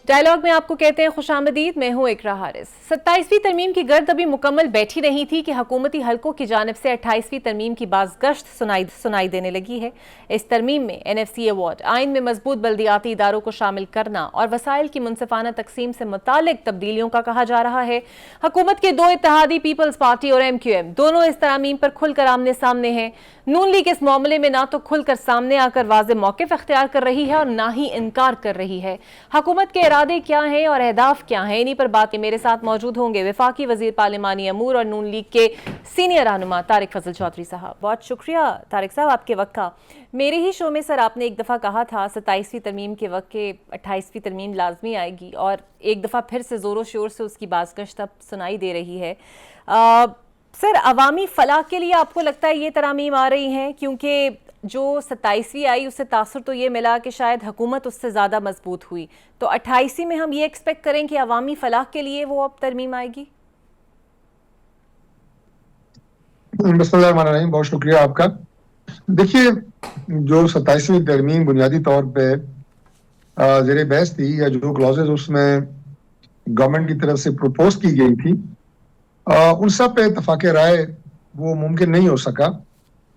Dialogue میں آپ کو کہتے ہیں خوش آمدید، میں ہوں اقرا حارث۔ 27ویں ترمیم کی گرد ابھی مکمل بیٹھی نہیں تھی کہ حکومتی حلقوں کی جانب سے 28ویں ترمیم کی بازگشت سنائی دینے لگی ہے۔ اس ترمیم میں NFC ایوارڈ، آئین میں مضبوط بلدیاتی اداروں کو شامل کرنا اور وسائل کی منصفانہ تقسیم سے متعلق تبدیلیوں کا کہا جا رہا ہے۔ حکومت کے دو اتحادی پیپلز پارٹی اور MQM دونوں اس ترامیم پر کھل کر آمنے سامنے ہیں۔ نون لیگ اس معاملے میں نہ تو کھل کر سامنے آ کر واضح موقف اختیار کر رہی ہے اور نہ ہی انکار کر رہی ہے۔ حکومت کے ارادے کیا ہیں اور اہداف کیا ہیں، انہی پر باتیں میرے ساتھ موجود ہوں گے وفاقی وزیر پارلیمانی امور اور نون لیگ کے سینئر رہنما طارق فضل چودھری صاحب۔ بہت شکریہ طارق صاحب آپ کے وقت کا۔ میرے ہی شو میں سر آپ نے ایک دفعہ کہا تھا 27ویں ترمیم کے وقت کہ 28ویں ترمیم لازمی آئے گی، اور ایک دفعہ پھر سے زور و شور سے اس کی بازگشت اب سنائی دے رہی ہے۔ سر، عوامی فلاح کے لیے آپ کو لگتا ہے یہ ترامیم آ رہی ہیں؟ کیونکہ جو 27ویں آئی اس سے تاثر تو یہ ملا کہ شاید حکومت اس سے زیادہ مضبوط ہوئی، تو 28ویں میں ہم یہ ایکسپیکٹ کریں کہ عوامی فلاح کے لیے وہ اب ترمیم آئے گی؟ بسم اللہ الرحمن الرحیم، بہت شکریہ آپ کا۔ دیکھیے، جو 27ویں ترمیم بنیادی طور پہ زیر بحث تھی، یا جو کلازز اس میں گورنمنٹ کی طرف سے پروپوز کی گئی تھی، ان سب پہ اتفاق رائے وہ ممکن نہیں ہو سکا،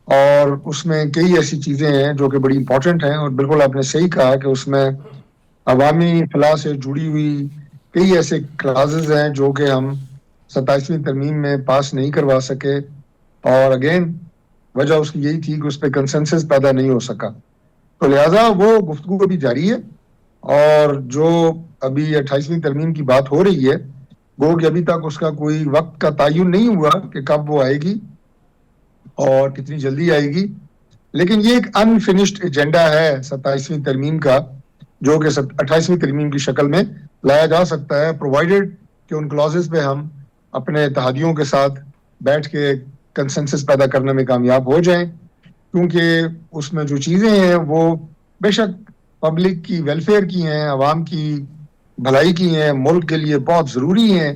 اور اس میں کئی ایسی چیزیں ہیں جو کہ بڑی امپورٹنٹ ہیں، اور بالکل آپ نے صحیح کہا کہ اس میں عوامی فلاح سے جڑی ہوئی کئی ایسے کلازز ہیں جو کہ ہم 27ویں ترمیم میں پاس نہیں کروا سکے، اور اگین وجہ اس کی یہی تھی کہ اس پہ کنسنسس پیدا نہیں ہو سکا۔ تو لہٰذا وہ گفتگو ابھی جاری ہے، اور جو ابھی 28ویں ترمیم کی بات ہو رہی ہے وہ کہ ابھی تک اس کا کوئی وقت کا تعین نہیں ہوا کہ کب وہ آئے گی اور کتنی جلدی آئے گی، لیکن یہ ایک انفنشڈ ایجنڈا ہے 27ویں ترمیم کا، جو کہ 28ویں ترمیم کی شکل میں لایا جا سکتا ہے، پرووائڈڈ کہ ان کلازز پہ ہم اپنے اتحادیوں کے ساتھ بیٹھ کے کنسنسس پیدا کرنے میں کامیاب ہو جائیں، کیونکہ اس میں جو چیزیں ہیں وہ بے شک پبلک کی ویلفیئر کی ہیں، عوام کی بھلائی کی ہیں، ملک کے لیے بہت ضروری ہیں،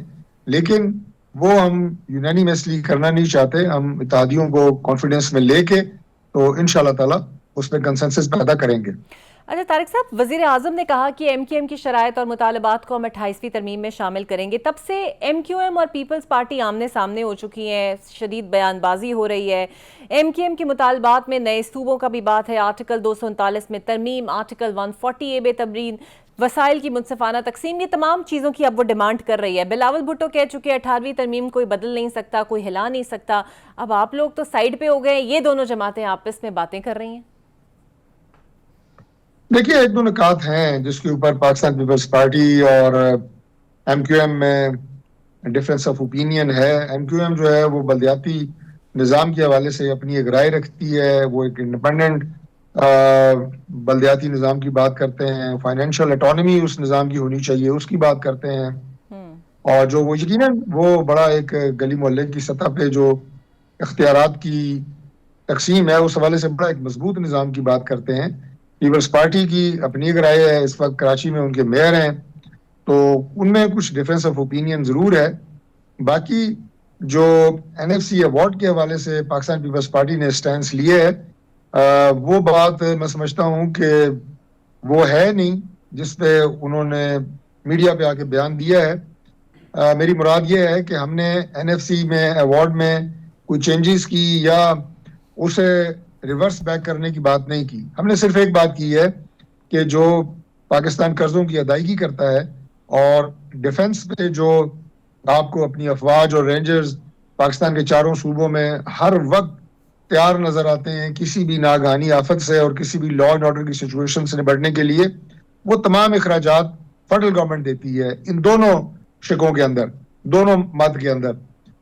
لیکن وہ ہم یونینیمسلی کرنا نہیں چاہتے۔ ہم اتحادیوں کو کانفیڈنس میں لے کے تو انشاءاللہ تعالی اس پہ کنسنسس پیدا کریں گے۔ اچھا طارق صاحب، وزیر اعظم نے کہا کہ MQM کی شرائط اور مطالبات کو ہم 28ویں ترمیم میں شامل کریں گے۔ تب سے MQM اور پیپلز پارٹی آمنے سامنے ہو چکی ہیں، شدید بیان بازی ہو رہی ہے۔ MQM کے مطالبات میں نئے صوبوں کا بھی بات ہے، آرٹیکل 239 میں ترمیم، آرٹیکل 140A میں تمرین، وسائل کی منصفانہ تقسیم، یہ تمام چیزوں کی اب وہ ڈیمانڈ کر رہی ہے۔ بلاول بھٹو کہہ چکے 18ویں ترمیم کوئی بدل نہیں سکتا، کوئی ہلا نہیں سکتا۔ اب آپ لوگ تو سائیڈ پہ ہو گئے، یہ دونوں جماعتیں آپس میں باتیں کر رہی ہیں۔ دیکھیے، ایک دو نکات ہیں جس کے اوپر پاکستان پیپلز پارٹی اور MQM میں ڈفرینس آف اوپینین ہے۔ MQM جو ہے وہ بلدیاتی نظام کے حوالے سے اپنی ایک رائے رکھتی ہے، وہ ایک انڈیپینڈنٹ بلدیاتی نظام کی بات کرتے ہیں، فائنینشیل اٹانومی اس نظام کی ہونی چاہیے اس کی بات کرتے ہیں، اور جو وہ یقیناً وہ بڑا ایک گلی محلے کی سطح پہ جو اختیارات کی تقسیم ہے اس حوالے سے بڑا ایک مضبوط نظام کی بات کرتے ہیں۔ پیپلز پارٹی کی اپنی ایک رائے ہے، اس وقت کراچی میں ان کے میئر ہیں، تو ان میں کچھ ڈفرینس آف اوپینین ضرور ہے۔ باقی جو NFC ایوارڈ کے حوالے سے پاکستان پیپلز پارٹی نے سٹینس لیے ہے، وہ بات میں سمجھتا ہوں کہ وہ ہے نہیں جس پہ انہوں نے میڈیا پہ آ کے بیان دیا ہے۔ میری مراد یہ ہے کہ ہم نے NFC میں ایوارڈ میں کوئی چینجز کی یا اسے ریورس بیک کرنے کی بات نہیں کی۔ ہم نے صرف ایک بات کی ہے کہ جو پاکستان قرضوں کی ادائیگی کرتا ہے اور ڈیفنس پہ جو آپ کو اپنی افواج اور رینجرز پاکستان کے چاروں صوبوں میں ہر وقت تیار نظر آتے ہیں کسی بھی ناگہانی آفت سے اور کسی بھی لا اینڈ آرڈر کی سچویشن سے نپٹنے کے لیے، وہ تمام اخراجات فیڈرل گورنمنٹ دیتی ہے ان دونوں شقوں کے اندر، دونوں مد کے اندر۔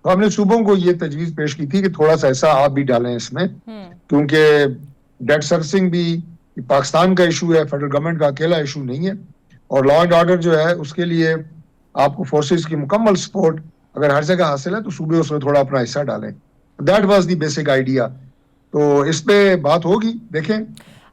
تو ہم نے صوبوں کو یہ تجویز پیش کی تھی کہ تھوڑا سا ایسا آپ بھی ڈالیں اس میں، کیونکہ ڈیٹ سروسنگ بھی پاکستان کا ایشو ہے، فیڈرل گورنمنٹ کا اکیلا ایشو نہیں ہے، اور لا اینڈ آرڈر جو ہے اس کے لیے آپ کو فورسز کی مکمل سپورٹ اگر ہر جگہ حاصل ہے تو صوبے اس میں تھوڑا اپنا حصہ ڈالیں۔ That was the basic idea. تو اس پہ بات ہوگی، دیکھیں۔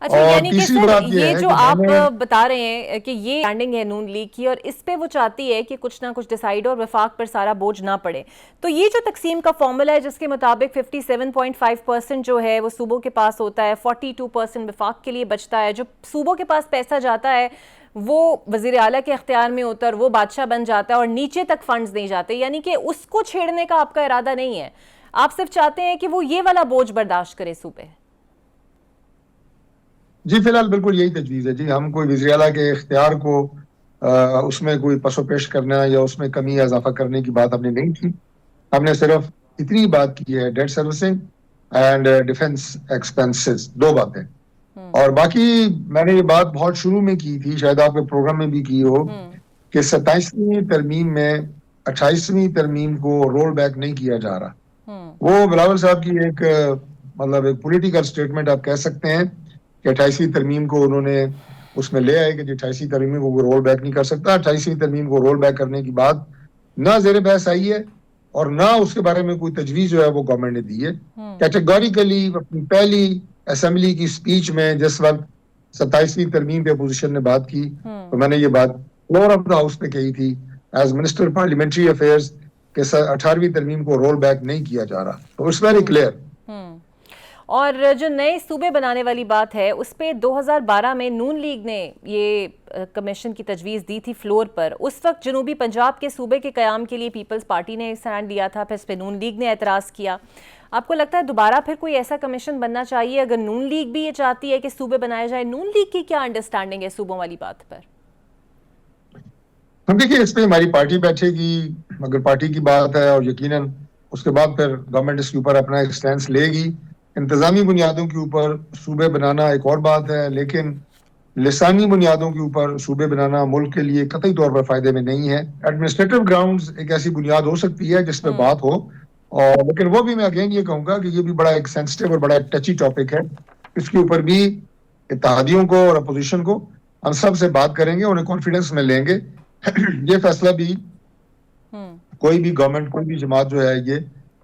اچھا اور یعنی کہ تیسری سر بات یہ یہ ہے جو کہ میں آپ نے بتا رہے ہیں کہ یہ اسٹینڈنگ ہے نون لیگ کی اور اس پہ وہ چاہتی ہے کہ کچھ نہ کچھ ڈیسائیڈ اور وفاق پر سارا بوجھ نہ پڑے، تو یہ جو تقسیم کا فارمولا ہے جس کے مطابق 57.5% جو ہے وہ صوبوں کے پاس ہوتا ہے، 42% وفاق کے لیے بچتا ہے، جو صوبوں کے پاس پیسہ جاتا ہے وہ وزیر اعلیٰ کے اختیار میں ہوتا ہے اور وہ بادشاہ بن جاتا ہے اور نیچے تک فنڈز نہیں جاتے، یعنی کہ اس کو چھیڑنے کا آپ کا ارادہ نہیں ہے، آپ صرف چاہتے ہیں کہ وہ یہ والا بوجھ برداشت کرے صوبے؟ جی فی الحال بالکل یہی تجویز ہے جی. ہم کوئی وزیر اعلیٰ کے اختیار کو اس میں کوئی پس و پیش کرنا یا اس میں کمی یا اضافہ کرنے کی بات ہم نے نہیں کی. ہم نے صرف اتنی بات کی ہے، debt servicing and defence expenses, دو باتیں. اور باقی میں نے یہ بات بہت شروع میں کی تھی، شاید آپ کے پروگرام میں بھی کی ہو، کہ 27ویں ترمیم میں 28ویں ترمیم کو رول بیک نہیں کیا جا رہا. وہ بلاول صاحب کی ایک مطلب ایک پولیٹیکل سٹیٹمنٹ آپ کہہ سکتے ہیں کہ 28ویں ترمیم کو انہوں نے اس میں لے آئے کہ 28ویں ترمیم کو رول بیک نہیں کر سکتا. 28ویں ترمیم کو رول بیک کرنے کی بات نہ زیر بحث آئی ہے اور نہ اس کے بارے میں کوئی تجویز جو ہے وہ گورنمنٹ نے دی ہے. کیٹیگوریکلی اپنی پہلی اسمبلی کی سپیچ میں جس وقت 27ویں ترمیم پہ اپوزیشن نے بات کی تو میں نے یہ بات فلور آف دا ہاؤس پہ کہی تھی ایز منسٹر پارلیمنٹری افیئرز کہ 18ویں ترمیم کو رول بیک نہیں کیا جا رہا. تو اٹس ویری کلیئر. اور جو نئے صوبے بنانے والی بات ہے اس پہ 2012 میں نون لیگ نے یہ کمیشن کی تجویز دی تھی فلور پر. اس وقت جنوبی پنجاب کے صوبے کے قیام کے لیے پیپلز پارٹی نے اسٹینڈ لیا تھا، پھر اس پہ نون لیگ نے اعتراض کیا. آپ کو لگتا ہے دوبارہ پھر کوئی ایسا کمیشن بننا چاہیے اگر نون لیگ بھی یہ چاہتی ہے کہ صوبے بنائے جائے؟ نون لیگ کی کیا انڈرسٹینڈنگ ہے صوبوں والی بات پر؟ ہم دیکھیے اس پہ ہماری پارٹی بیٹھے گی، اگر پارٹی کی بات ہے اور یقیناً اس کے بعد پھر گورنمنٹ اس کے اوپر اپنا ایک سٹینس لے گی. انتظامی بنیادوں کے اوپر صوبے بنانا ایک اور بات ہے، لیکن لسانی بنیادوں کے اوپر صوبے بنانا ملک کے لیے قطعی طور پر فائدے میں نہیں ہے. ایڈمنسٹریٹو گراؤنڈز ایک ایسی بنیاد ہو سکتی ہے جس پہ بات ہو، اور لیکن وہ بھی میں اگین یہ کہوں گا کہ یہ بھی بڑا ایک سینسٹیو اور بڑا ایک ٹچی ٹاپک ہے. اس کے اوپر بھی اتحادیوں کو اور اپوزیشن کو ہم سب سے بات کریں گے، انہیں کانفیڈنس میں لیں گے. یہ فیصلہ بھی کوئی بھی گورنمنٹ کوئی بھی جماعت جو ہے یہ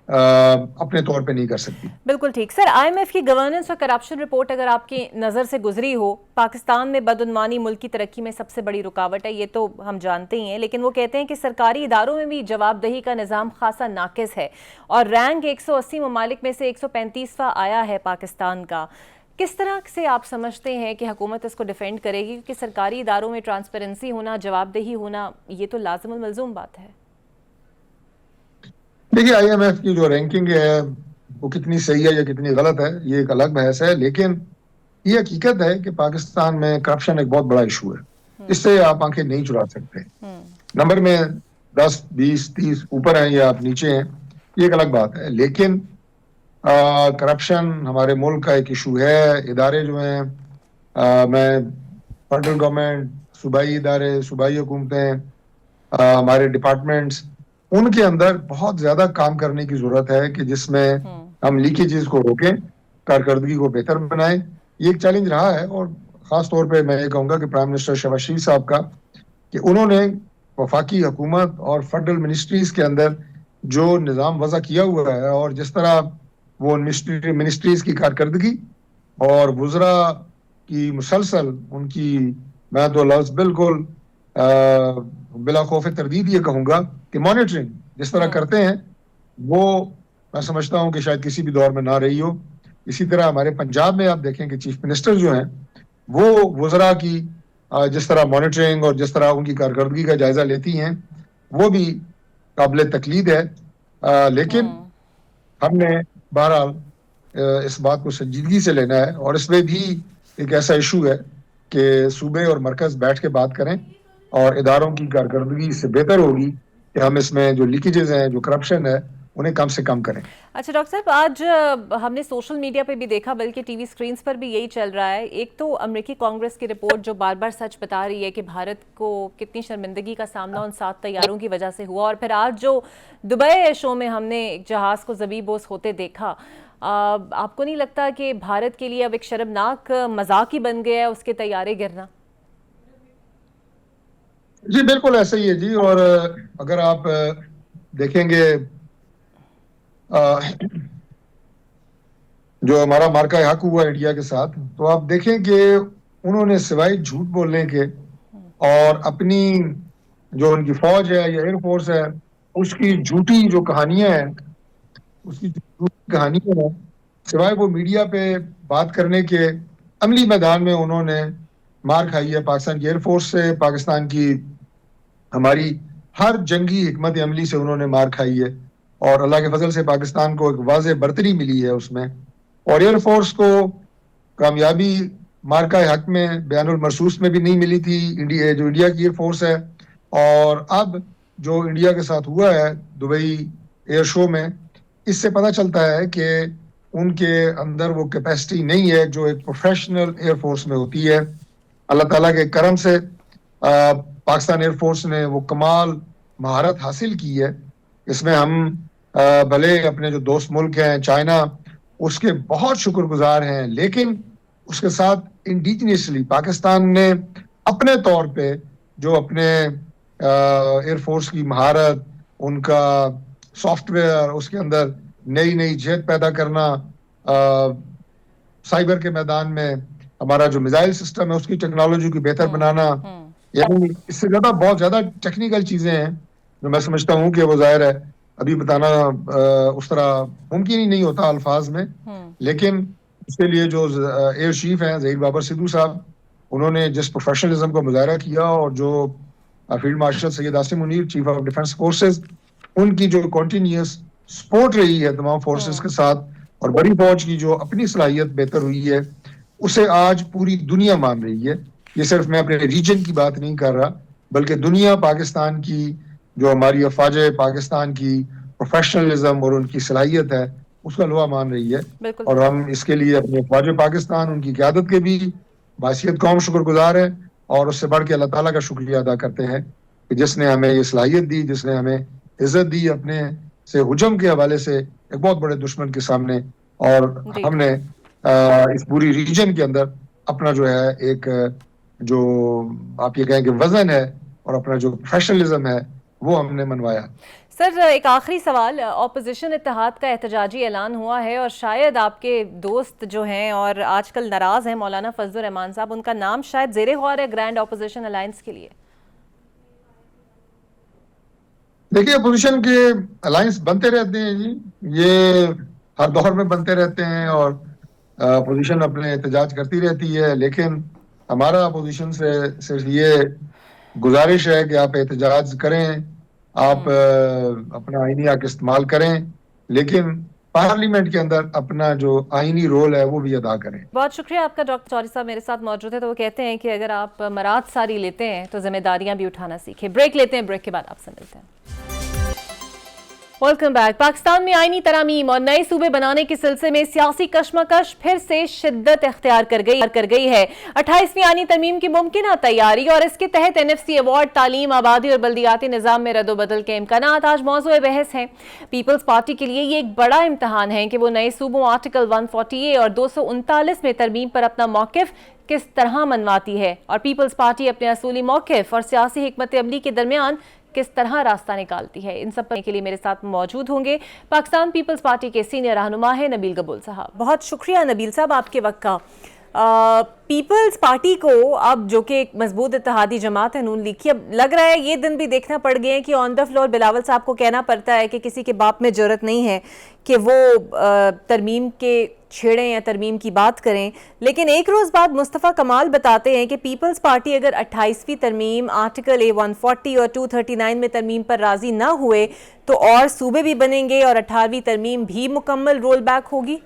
اپنے طور پہ نہیں کر سکتی. بالکل ٹھیک. سر آئی ایم ایف کی گورننس اور کرپشن رپورٹ اگر آپ کی نظر سے گزری ہو، پاکستان میں بدعنوانی ملک کی ترقی میں سب سے بڑی رکاوٹ ہے، یہ تو ہم جانتے ہی ہیں، لیکن وہ کہتے ہیں کہ سرکاری اداروں میں بھی جواب دہی کا نظام خاصا ناقص ہے اور رینک 180 ممالک میں سے 135واں آیا ہے پاکستان کا. کس طرح سے آپ سمجھتے ہیں کہ حکومت اس کو ڈیفینڈ کرے گی؟ کیونکہ سرکاری اداروں میں ٹرانسپیرنسی ہونا، جواب دہی ہونا، یہ تو لازم الملزوم بات ہے. دیکھیے آئی ایم ایف کی جو رینکنگ ہے وہ کتنی صحیح ہے یا کتنی غلط ہے یہ ایک الگ بحث ہے، لیکن یہ حقیقت ہے کہ پاکستان میں کرپشن ایک بہت بڑا ایشو ہے. اس سے آپ آنکھیں نہیں چرا سکتے. نمبر میں 10 20 30 اوپر ہیں یا آپ نیچے ہیں یہ ایک الگ بات ہے، لیکن کرپشن ہمارے ملک کا ایک ایشو ہے. ادارے جو ہیں میں فیڈرل گورنمنٹ، صوبائی ادارے، صوبائی حکومتیں، ہمارے ڈپارٹمنٹس، ان کے اندر بہت زیادہ کام کرنے کی ضرورت ہے کہ جس میں ہم لیکیجز کو روکیں، کارکردگی کو بہتر بنائیں. یہ ایک چیلنج رہا ہے اور خاص طور پہ میں یہ کہوں گا کہ پرائم منسٹر شہباز شریف صاحب کا کہ انہوں نے وفاقی حکومت اور فیڈرل منسٹریز کے اندر جو نظام وضع کیا ہوا ہے اور جس طرح وہ منسٹریز کی کارکردگی اور وزراء کی مسلسل ان کی، میں تو لفظ بالکل بلا خوف تردید یہ کہوں گا کہ مانیٹرنگ جس طرح کرتے ہیں وہ میں سمجھتا ہوں کہ شاید کسی بھی دور میں نہ رہی ہو. اسی طرح ہمارے پنجاب میں آپ دیکھیں کہ چیف منسٹر جو ہیں وہ وزراء کی جس طرح مانیٹرنگ اور جس طرح ان کی کارکردگی کا جائزہ لیتی ہیں وہ بھی قابل تقلید ہے. لیکن ہم نے بہرحال اس بات کو سنجیدگی سے لینا ہے اور اس میں بھی ایک ایسا ایشو ہے کہ صوبے اور مرکز بیٹھ کے بات کریں اور اداروں کی کارکردگی اس سے بہتر ہوگی کہ ہم اس میں جو لیکیجز ہیں، جو کرپشن ہے، انہیں کم سے کم کریں. اچھا ڈاکٹر صاحب، آج ہم نے سوشل میڈیا پہ بھی دیکھا، بلکہ ٹی وی سکرینز پر بھی یہی چل رہا ہے. ایک تو امریکی کانگریس کی رپورٹ جو بار بار سچ بتا رہی ہے کہ بھارت کو کتنی شرمندگی کا سامنا ان 7 طیاروں کی وجہ سے ہوا، اور پھر آج جو دبئی ایئر شو میں ہم نے ایک جہاز کو زبیبوس ہوتے دیکھا. آپ کو نہیں لگتا کہ بھارت کے لیے اب ایک شرمناک مذاق ہی بن گیا ہے اس کے طیارے گرنا؟ جی بالکل ایسا ہی ہے جی. اور اگر آپ دیکھیں گے جو ہمارا مارکہ حق ہوا انڈیا کے ساتھ، تو آپ دیکھیں کہ انہوں نے سوائے جھوٹ بولنے کے اور اپنی جو ان کی فوج ہے یا ایئر فورس ہے اس کی جھوٹی جو کہانیاں ہیں، اس کی جھوٹی کہانیاں ہیں، سوائے وہ میڈیا پہ بات کرنے کے، عملی میدان میں انہوں نے مار کھائی ہے پاکستان کی ایئر فورس سے، پاکستان کی ہماری ہر جنگی حکمت عملی سے انہوں نے مار کھائی ہے، اور اللہ کے فضل سے پاکستان کو ایک واضح برتری ملی ہے اس میں، اور ایئر فورس کو کامیابی مارکہ حق میں بیان المرصوص میں بھی نہیں ملی تھی، جو انڈیا کی ایئر فورس ہے، اور اب جو انڈیا کے ساتھ ہوا ہے دبئی ایئر شو میں، اس سے پتہ چلتا ہے کہ ان کے اندر وہ کیپیسٹی نہیں ہے جو ایک پروفیشنل ایئر فورس میں ہوتی ہے۔ اللہ تعالیٰ کے کرم سے پاکستان ایئر فورس نے وہ کمال مہارت حاصل کی ہے، اس میں ہم بھلے اپنے جو دوست ملک ہیں چائنا اس کے بہت شکر گزار ہیں، لیکن اس کے ساتھ انڈیجنسلی پاکستان نے اپنے طور پہ جو اپنے ایئر فورس کی مہارت، ان کا سافٹ ویئر، اس کے اندر نئی نئی جہت پیدا کرنا، سائبر کے میدان میں ہمارا جو میزائل سسٹم ہے اس کی ٹیکنالوجی کو بہتر بنانا، یعنی اس سے زیادہ بہت زیادہ ٹیکنیکل چیزیں ہیں جو میں سمجھتا ہوں کہ وہ ظاہر ہے ابھی بتانا اس طرح ممکن ہی نہیں ہوتا الفاظ میں، لیکن اس کے لیے جو ایئر چیف ہیں ظہیر بابر سدھو صاحب، انہوں نے جس پروفیشنلزم کا مظاہرہ کیا، اور جو field marshal Syed Asim Munir chief of defence forces, ان کی جو کنٹینیوس سپورٹ رہی ہے تمام فورسز کے ساتھ، اور بڑی فوج کی جو اپنی صلاحیت بہتر ہوئی ہے، اسے آج پوری دنیا مان رہی ہے۔ یہ صرف میں اپنے ریجن کی بات نہیں کر رہا، بلکہ دنیا پاکستان کی جو ہماری افواج پاکستان کی پروفیشنلزم اور ان کی صلاحیت ہے اس کا لوا مان رہی ہے، اور ہم اس کے لیے اپنے افواج پاکستان، ان کی قیادت کے بھی باعثیت قوم شکر گزار ہے، اور اس سے بڑھ کے اللہ تعالیٰ کا شکریہ ادا کرتے ہیں کہ جس نے ہمیں یہ صلاحیت دی، جس نے ہمیں عزت دی اپنے سے ہجوم کے حوالے سے ایک بہت بڑے دشمن کے سامنے، اور ہم نے اس پوری ریجن کے اندر اپنا جو ہے ایک جو آپ یہ کہیں کہ وزن ہے اور اپنا جو پروفیشنلزم ہے وہ ہم نے منوایا۔ سر ایک آخری سوال، اپوزیشن اتحاد کا احتجاجی اعلان ہوا ہے، اور شاید آپ کے دوست جو ہیں اور آج کل ناراض ہیں مولانا فضل الرحمان صاحب، ان کا نام شاید زیر غور ہے گرینڈ اپوزیشن الائنس کے لیے۔ دیکھیے اپوزیشن کے الائنس بنتے رہتے ہیں جی، یہ ہر دور میں بنتے رہتے ہیں، اور اپوزیشن اپنے احتجاج کرتی رہتی ہے، لیکن ہمارا اپوزیشن سے صرف یہ گزارش ہے کہ آپ احتجاج کریں، آپ اپنا آئینی حق استعمال کریں، لیکن پارلیمنٹ کے اندر اپنا جو آئینی رول ہے وہ بھی ادا کریں۔ بہت شکریہ آپ کا ڈاکٹر چوہدری صاحب میرے ساتھ موجود ہے، تو وہ کہتے ہیں کہ اگر آپ مراد ساری لیتے ہیں تو ذمہ داریاں بھی اٹھانا سیکھیں۔ بریک لیتے ہیں، بریک کے بعد آپ سے ملتے ہیں۔ Welcome back. پاکستان میں آئینی ترامیم اور نئے صوبے بنانے کے سلسلے میں سیاسی کشمکش پھر سے شدت اختیار کر گئی ہے۔ 28ویں آئینی ترمیم کی ممکنہ تیاری اور اس کے تحت NFC ایوارڈ، تعلیم، آبادی اور بلدیاتی نظام میں رد و بدل کے امکانات آج موضوع بحث ہیں۔ پیپلز پارٹی کے لیے یہ ایک بڑا امتحان ہے کہ وہ نئے صوبوں آرٹیکل 140A اور 239 میں ترمیم پر اپنا موقف کس طرح منواتی ہے، اور پیپلز پارٹی اپنے اصولی موقف اور سیاسی حکمت عملی کے درمیان کس طرح راستہ نکالتی ہے۔ ان سب کے لیے میرے ساتھ موجود ہوں گے پاکستان پیپلز پارٹی کے سینئر رہنما ہے نبیل گبول صاحب۔ بہت شکریہ نبیل صاحب آپ کے وقت کا۔ پیپلز پارٹی کو اب جو کہ ایک مضبوط اتحادی جماعت ہے نون لیگ کی، اب لگ رہا ہے یہ دن بھی دیکھنا پڑ گئے ہیں کہ آن دا فلور بلاول صاحب کو کہنا پڑتا ہے کہ کسی کے باپ میں جرت نہیں ہے کہ وہ ترمیم کے چھیڑیں یا ترمیم کی بات کریں، لیکن ایک روز بعد مصطفیٰ کمال بتاتے ہیں کہ پیپلز پارٹی اگر 28ویں ترمیم آرٹیکل 140 اور 239 میں ترمیم پر راضی نہ ہوئے تو اور صوبے بھی بنیں گے اور 18ویں ترمیم بھی مکمل رول بیک ہوگی۔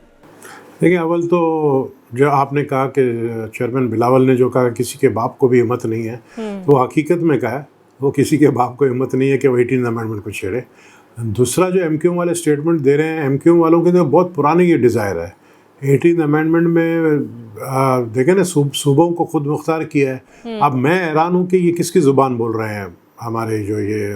دیکھیں، اول تو جو آپ نے کہا کہ چیئرمین بلاول نے جو کہا کسی کے باپ کو بھی ہمت نہیں ہے، وہ حقیقت میں کہا ہے، وہ کسی کے باپ کو ہمت نہیں ہے کہ وہ 18 امینڈمنٹ کو چھیڑے۔ دوسرا جو MQM والے اسٹیٹمنٹ دے رہے ہیں، MQM والوں کے تو بہت پرانی یہ ڈیزائر ہے۔ 18 امینڈمنٹ میں دیکھیں نا صوبوں کو خود مختار کیا ہے۔ اب میں حیران ہوں کہ یہ کس کی زبان بول رہے ہیں، ہمارے جو یہ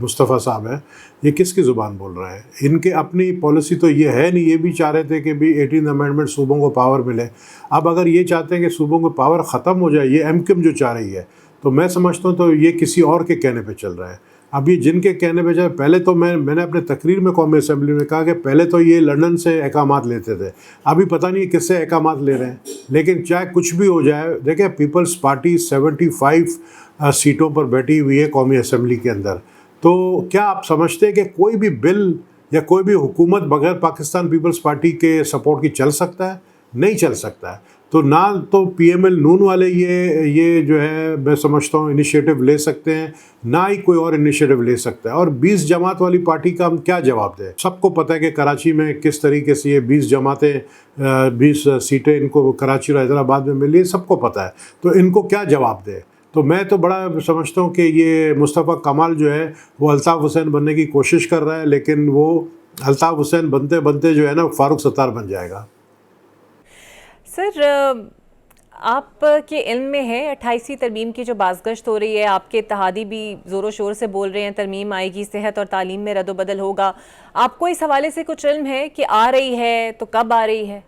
مصطفیٰ صاحب ہیں، یہ کس کی زبان بول رہے ہیں؟ ان کے اپنی پالیسی تو یہ ہے نہیں، یہ بھی چاہ رہے تھے کہ بھی 18 امینڈمنٹ صوبوں کو پاور ملے۔ اب اگر یہ چاہتے ہیں کہ صوبوں کو پاور ختم ہو جائے، یہ MQM جو چاہ رہی ہے، تو میں سمجھتا ہوں تو یہ کسی اور کے کہنے پہ چل رہا ہے۔ ابھی جن کے کہنے پہ جائے، پہلے تو میں نے اپنے تقریر میں قومی اسمبلی میں کہا کہ پہلے تو یہ لندن سے احکامات لیتے تھے، ابھی پتہ نہیں کس سے احکامات لے رہے ہیں. لیکن چاہے کچھ بھی ہو جائے، دیکھیں پیپلز پارٹی 75 سیٹوں پر بیٹھی ہوئی ہے قومی اسمبلی کے اندر. تو کیا آپ سمجھتے ہیں کہ کوئی بھی بل یا کوئی بھی حکومت بغیر پاکستان پیپلز پارٹی کے سپورٹ کی چل سکتا ہے؟ نہیں چل سکتا ہے. تو نہ تو پی ایم ایل نون والے یہ جو ہے میں سمجھتا ہوں انیشیٹو لے سکتے ہیں، نہ ہی کوئی اور انیشیٹو لے سکتا ہے. اور 20 جماعت والی پارٹی کا ہم کیا جواب دیں؟ سب کو پتہ ہے کہ کراچی میں کس طریقے سے یہ 20 جماعتیں 20 سیٹیں ان کو کراچی اور حیدرآباد میں ملی، سب کو پتہ ہے. تو ان کو کیا جواب دیں؟ تو میں تو بڑا سمجھتا ہوں کہ یہ مصطفیٰ کمال جو ہے وہ الطاف حسین بننے کی کوشش کر رہا ہے، لیکن وہ الطاف حسین بنتے بنتے جو ہے نا فاروق ستار بن جائے گا. سر، آپ کے علم میں ہے 28ویں ترمیم کی جو بازگشت ہو رہی ہے، آپ کے اتحادی بھی زور و شور سے بول رہے ہیں ترمیم آئے گی، صحت اور تعلیم میں رد و بدل ہوگا. آپ کو اس حوالے سے کچھ علم ہے کہ آ رہی ہے تو کب آ رہی ہے؟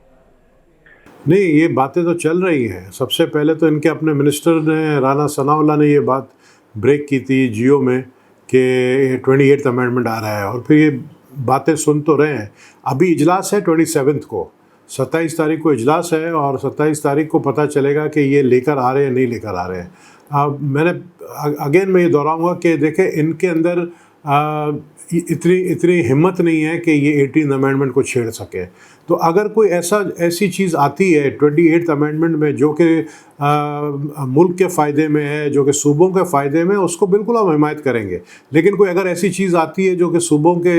نہیں، یہ باتیں تو چل رہی ہیں. سب سے پہلے تو ان کے اپنے منسٹر نے، رانا ثناء اللہ نے یہ بات بریک کی تھی جیو میں کہ 28 امینڈمنٹ آ رہا ہے، اور پھر یہ باتیں سن تو رہے ہیں. ابھی اجلاس ہے 27 کو، 27 تاریخ کو اجلاس ہے، اور 27 تاریخ کو پتہ چلے گا کہ یہ لے کر آ رہے ہیں نہیں لے کر آ رہے ہیں. اب میں یہ دہراؤں گا کہ دیکھیں ان کے اندر اتنی ہمت نہیں ہے کہ یہ 18 امینڈمنٹ کو چھیڑ سکے. تو اگر کوئی ایسی چیز آتی ہے 28 امینڈمنٹ میں جو کہ ملک کے فائدے میں ہے، جو کہ صوبوں کے فائدے میں، اس کو بالکل ہم حمایت کریں گے. لیکن کوئی اگر ایسی چیز آتی ہے جو کہ صوبوں کے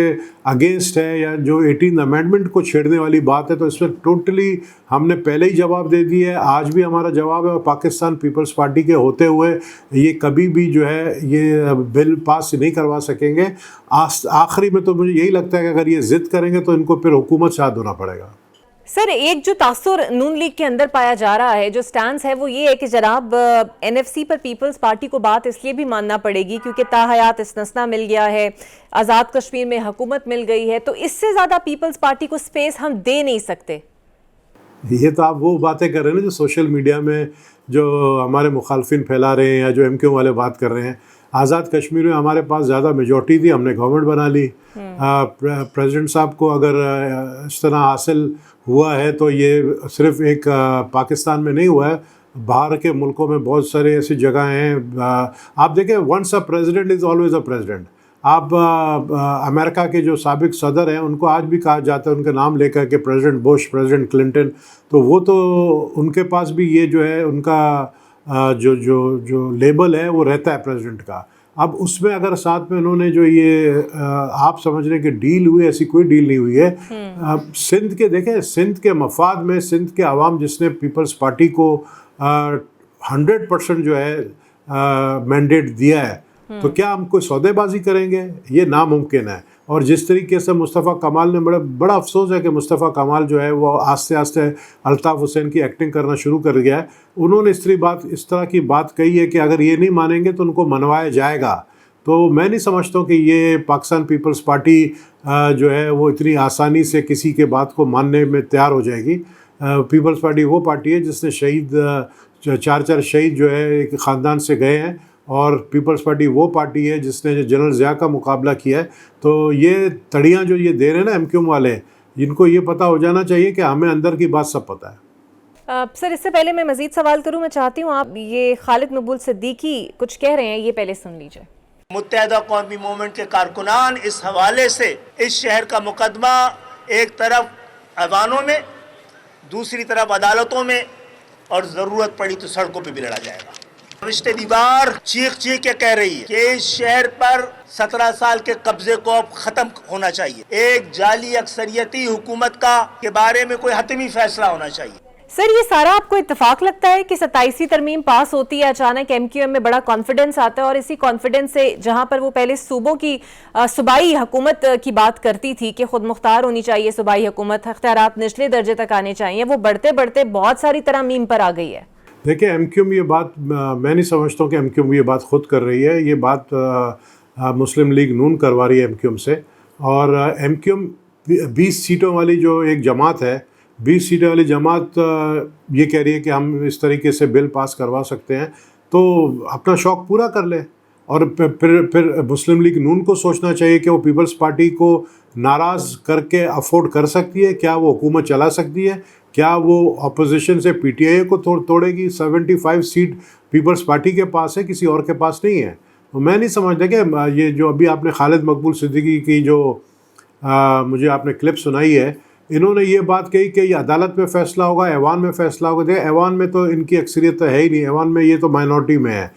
اگینسٹ ہے یا جو 18 امینڈمنٹ کو چھیڑنے والی بات ہے، تو اس میں ٹوٹلی ہم نے پہلے ہی جواب دے دیا ہے. آج بھی ہمارا جواب ہے، اور پاکستان پیپلز پارٹی کے ہوتے ہوئے یہ کبھی بھی جو ہے یہ بل پاس نہیں کروا سکیں گے. آخری میں تو مجھے یہی لگتا ہے کہ اگر یہ ضد کریں گے تو ان کو پھر حکومت سے ہاتھ دھونا پڑے گا. سر، ایک جو تاثر نون لیگ کے اندر پایا جا رہا ہے، جو سٹانس ہے، وہ یہ ہے کہ جناب این ایف سی پر پیپلز پارٹی کو بات اس لیے بھی ماننا پڑے گی کیونکہ تاحیات استثنا مل گیا ہے، آزاد کشمیر میں حکومت مل گئی ہے، تو اس سے زیادہ پیپلز پارٹی کو سپیس ہم دے نہیں سکتے. یہ تو آپ وہ باتیں کر رہے ہیں نا جو سوشل میڈیا میں جو ہمارے مخالفین پھیلا رہے ہیں، یا جو ایم کیو والے بات کر رہے ہیں. آزاد کشمیر میں ہمارے پاس زیادہ میجورٹی تھی، ہم نے گورنمنٹ بنا لی. پریزیڈنٹ صاحب کو اگر اس طرح حاصل ہوا ہے تو یہ صرف ایک پاکستان میں نہیں ہوا ہے، باہر کے ملکوں میں بہت سارے ایسی جگہیں ہیں. آپ دیکھیں، once a president is always a president. آپ امریکہ کے جو سابق صدر ہیں ان کو آج بھی کہا جاتا ہے ان کا نام لے کر کہ پریزیڈنٹ بش، پریزیڈنٹ کلنٹن. تو وہ تو ان کے پاس بھی یہ جو ہے ان کا جو لیبل ہے وہ رہتا ہے پریزیڈنٹ کا. اب اس میں اگر ساتھ میں انہوں نے جو یہ آپ سمجھ رہے ہیں کہ ڈیل ہوئی، ایسی کوئی ڈیل نہیں ہوئی ہے. سندھ کے دیکھیں، سندھ کے مفاد میں سندھ کے عوام جس نے پیپلز پارٹی کو 100% جو ہے مینڈیٹ دیا ہے، تو کیا ہم کوئی سودے بازی کریں گے؟ یہ ناممکن ہے. اور جس طریقے سے مصطفیٰ کمال نے بڑا افسوس ہے کہ مصطفیٰ کمال جو ہے وہ آہستہ آہستہ الطاف حسین کی ایکٹنگ کرنا شروع کر گیا ہے. انہوں نے اس طرح کی بات کہی ہے کہ اگر یہ نہیں مانیں گے تو ان کو منوایا جائے گا. تو میں نہیں سمجھتا ہوں کہ یہ پاکستان پیپلز پارٹی جو ہے وہ اتنی آسانی سے کسی کے بات کو ماننے میں تیار ہو جائے گی. پیپلز پارٹی وہ پارٹی ہے جس نے چار شہید جو ہے ایک خاندان سے گئے ہیں، اور پیپلز پارٹی وہ پارٹی ہے جس نے جنرل ضیاء کا مقابلہ کیا ہے. تو یہ تڑیاں جو یہ دے رہے ہیں نا ایم کیو والے، جن کو یہ پتہ ہو جانا چاہیے کہ ہمیں اندر کی بات سب پتہ ہے. سر، اس سے پہلے میں مزید سوال کروں، میں چاہتی ہوں آپ یہ خالد مقبول صدیقی کچھ کہہ رہے ہیں، یہ پہلے سن لیجئے. متحدہ قومی موومنٹ کے کارکنان اس حوالے سے اس شہر کا مقدمہ ایک طرف ایوانوں میں، دوسری طرف عدالتوں میں، اور ضرورت پڑی تو سڑکوں پہ بھی لڑا جائے گا. رشتے دیوار چیخ کے کہہ رہی ہے کہ اس شہر پر 17 سال کے قبضے کو اب ختم ہونا چاہیے. ایک جعلی اکثریتی حکومت کے بارے میں کوئی حتمی فیصلہ ہونا چاہیے. سر، یہ سارا آپ کو اتفاق لگتا ہے کہ 27ویں ترمیم پاس ہوتی ہے، اچانک ایم کیو ایم میں بڑا کانفیڈنس آتا ہے، اور اسی کانفیڈنس سے جہاں پر وہ پہلے صوبوں کی صوبائی حکومت کی بات کرتی تھی کہ خود مختار ہونی چاہیے صوبائی حکومت، اختیارات نچلے درجے تک آنے چاہیے، وہ بڑھتے بڑھتے بہت ساری ترامیم پر آ گئی ہے؟ دیکھیں، ایم کیو ایم یہ بات میں نہیں سمجھتا ہوں کہ ایم کیو ایم یہ بات خود کر رہی ہے. یہ بات مسلم لیگ نون کروا رہی ہے ایم کیو ایم سے. اور ایم کیو ایم 20 سیٹوں والی جو ایک جماعت ہے، 20 سیٹیں والی جماعت یہ کہہ رہی ہے کہ ہم اس طریقے سے بل پاس کروا سکتے ہیں. تو اپنا شوق پورا کر لیں. اور پھر مسلم لیگ نون کو سوچنا چاہیے کہ وہ پیپلز پارٹی کو ناراض کر کے افورڈ کر سکتی ہے، کیا وہ حکومت چلا سکتی ہے، کیا وہ اپوزیشن سے پی ٹی آئی کو توڑے گی. 75 سیٹ پیپلز پارٹی کے پاس ہے، کسی اور کے پاس نہیں ہے. تو میں نہیں سمجھتا کہ یہ جو ابھی آپ نے خالد مقبول صدیقی کی جو مجھے آپ نے کلپ سنائی ہے، انہوں نے یہ بات کہی کہ یہ عدالت میں فیصلہ ہوگا، ایوان میں فیصلہ ہوگا. دیکھیں ایوان میں تو ان کی اکثریت تو ہے ہی نہیں، ایوان میں یہ تو مائنورٹی میں ہے.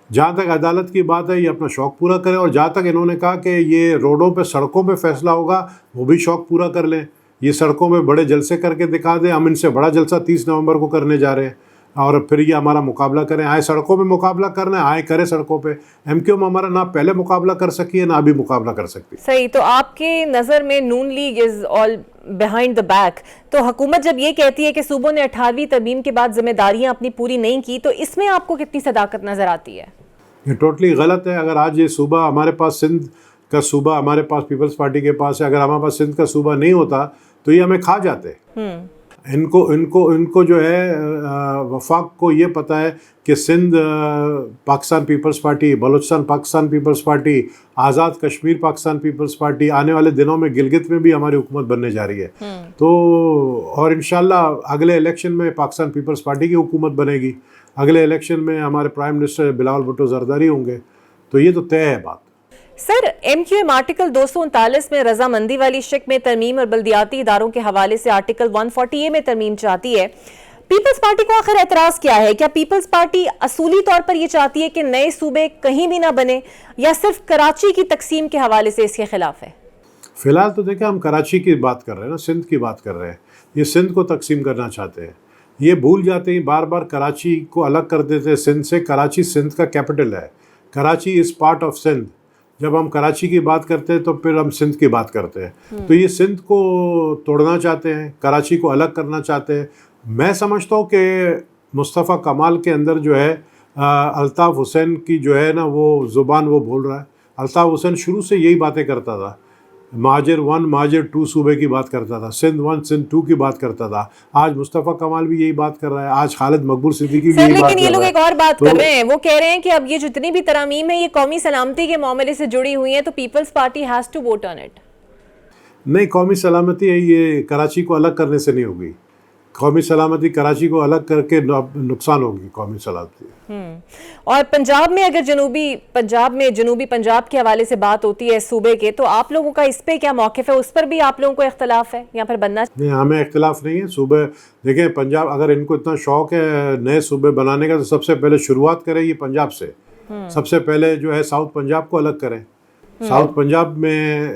جہاں تک عدالت کی بات ہے یہ اپنا شوق پورا کریں، اور جہاں تک انہوں نے کہا کہ یہ روڈوں پہ سڑکوں پہ فیصلہ ہوگا وہ بھی شوق پورا کر لیں. یہ سڑکوں میں بڑے جلسے کر کے دکھا دیں، ہم ان سے بڑا جلسہ 30 نومبر کو کرنے جا رہے ہیں، اور پھر یہ ہمارا مقابلہ کریں. آئے سڑکوں پہ مقابلہ کرنا ہے، آئے کرے سڑکوں پہ. ایم کیو ایم ہمارا نہ پہلے مقابلہ کر سکی ہے نہ ابھی مقابلہ کر سکتی. صحیح. تو آپ کے نظر میں Noon League is all behind the back. تو حکومت جب یہ کہتی ہے کہ صوبوں نے 18ویں ترمیم کے بعد ذمہ داریاں اپنی پوری نہیں کی، تو اس میں آپ کو کتنی صداقت نظر آتی ہے؟ یہ ٹوٹلی غلط ہے. اگر آج یہ صوبہ ہمارے پاس، سندھ کا صوبہ ہمارے پاس پیپلز پارٹی کے پاس ہے، اگر ہمارے پاس سندھ کا صوبہ نہیں ہوتا تو یہ ہمیں کھا جاتے. ان کو جو ہے وفاق کو یہ پتہ ہے کہ سندھ پاکستان پیپلز پارٹی، بلوچستان پاکستان پیپلز پارٹی، آزاد کشمیر پاکستان پیپلز پارٹی، آنے والے دنوں میں گلگت میں بھی ہماری حکومت بننے جا رہی ہے. تو اور انشاءاللہ اگلے الیکشن میں پاکستان پیپلز پارٹی کی حکومت بنے گی. اگلے الیکشن میں ہمارے پرائم منسٹر بلاول بھٹو زرداری ہوں گے. تو یہ تو طے ہے بات. سر، ایم کیو ایم آرٹیکل 239 میں رضامندی والی شک میں ترمیم اور بلدیاتی اداروں کے حوالے سے آرٹیکل 140A میں ترمیم چاہتی ہے. پیپلز پارٹی کو آخر اعتراض کیا ہے؟ کیا پیپلز پارٹی اصولی طور پر یہ چاہتی ہے کہ نئے صوبے کہیں بھی نہ بنے، یا صرف کراچی کی تقسیم کے حوالے سے اس کے خلاف ہے؟ فی الحال تو دیکھیں ہم کراچی کی بات کر رہے ہیں نا، سندھ کی بات کر رہے ہیں. یہ سندھ کو تقسیم کرنا چاہتے ہیں. یہ بھول جاتے ہیں، بار بار کراچی کو الگ کر دیتے ہیں سندھ سے. کراچی سندھ کا کیپٹل ہے. Karachi is part of Sindh. جب ہم کراچی کی بات کرتے ہیں تو پھر ہم سندھ کی بات کرتے ہیں. تو یہ سندھ کو توڑنا چاہتے ہیں، کراچی کو الگ کرنا چاہتے ہیں. میں سمجھتا ہوں کہ مصطفیٰ کمال کے اندر جو ہے الطاف حسین کی جو ہے نا وہ زبان وہ بول رہا ہے. الطاف حسین شروع سے یہی باتیں کرتا تھا. مہاجر 1 مہاجر 2 صوبے کی بات کرتا تھا، سندھ 1 سندھ 2 کی بات کرتا تھا. آج مصطفیٰ کمال بھی یہی بات کر رہا ہے، آج خالد مقبول صدیقی بھی یہی بات کر رہا ہے. لیکن یہ لوگ ایک اور بات کر رہے ہیں، وہ کہہ رہے ہیں کہ اب یہ جتنی بھی ترامیم ہیں یہ قومی سلامتی کے معاملے سے جڑی ہوئی ہیں، تو Peoples Party has to vote on it. نہیں، قومی سلامتی ہے، یہ کراچی کو الگ کرنے سے نہیں ہوگی. قومی سلامتی کراچی کو الگ کر کے نقصان ہوگی قومی سلامتی. اور پنجاب میں اگر جنوبی پنجاب کے حوالے سے بات ہوتی ہے صوبے کے، تو آپ لوگوں کا اس پہ کیا موقف ہے؟ اس پر بھی آپ لوگوں کو اختلاف ہے یا پھر بننا؟ نہیں، ہمیں اختلاف نہیں ہے. صوبے دیکھیں پنجاب، اگر ان کو اتنا شوق ہے نئے صوبے بنانے کا تو سب سے پہلے شروعات کریں یہ پنجاب سے. سب سے پہلے جو ہے ساؤتھ پنجاب کو الگ کریں. ساؤتھ پنجاب میں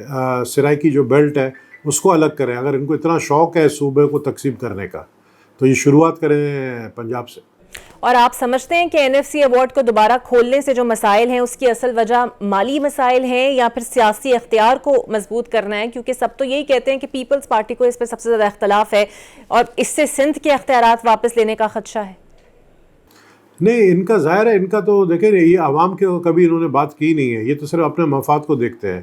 سرائکی جو بیلٹ ہے اس کو الگ کریں. اگر ان کو اتنا شوق ہے صوبے کو تقسیم کرنے کا تو یہ شروعات کریں پنجاب سے. اور آپ سمجھتے ہیں کہ این ایف سی ایوارڈ کو دوبارہ کھولنے سے جو مسائل ہیں اس کی اصل وجہ مالی مسائل ہیں یا پھر سیاسی اختیار کو مضبوط کرنا ہے؟ کیونکہ سب تو یہی کہتے ہیں کہ پیپلز پارٹی کو اس پہ سب سے زیادہ اختلاف ہے اور اس سے سندھ کے اختیارات واپس لینے کا خدشہ ہے. نہیں، ان کا ظاہر ہے، ان کا تو دیکھیں یہ عوام کے کبھی انہوں نے بات کی نہیں ہے. یہ تو صرف اپنے مفاد کو دیکھتے ہیں.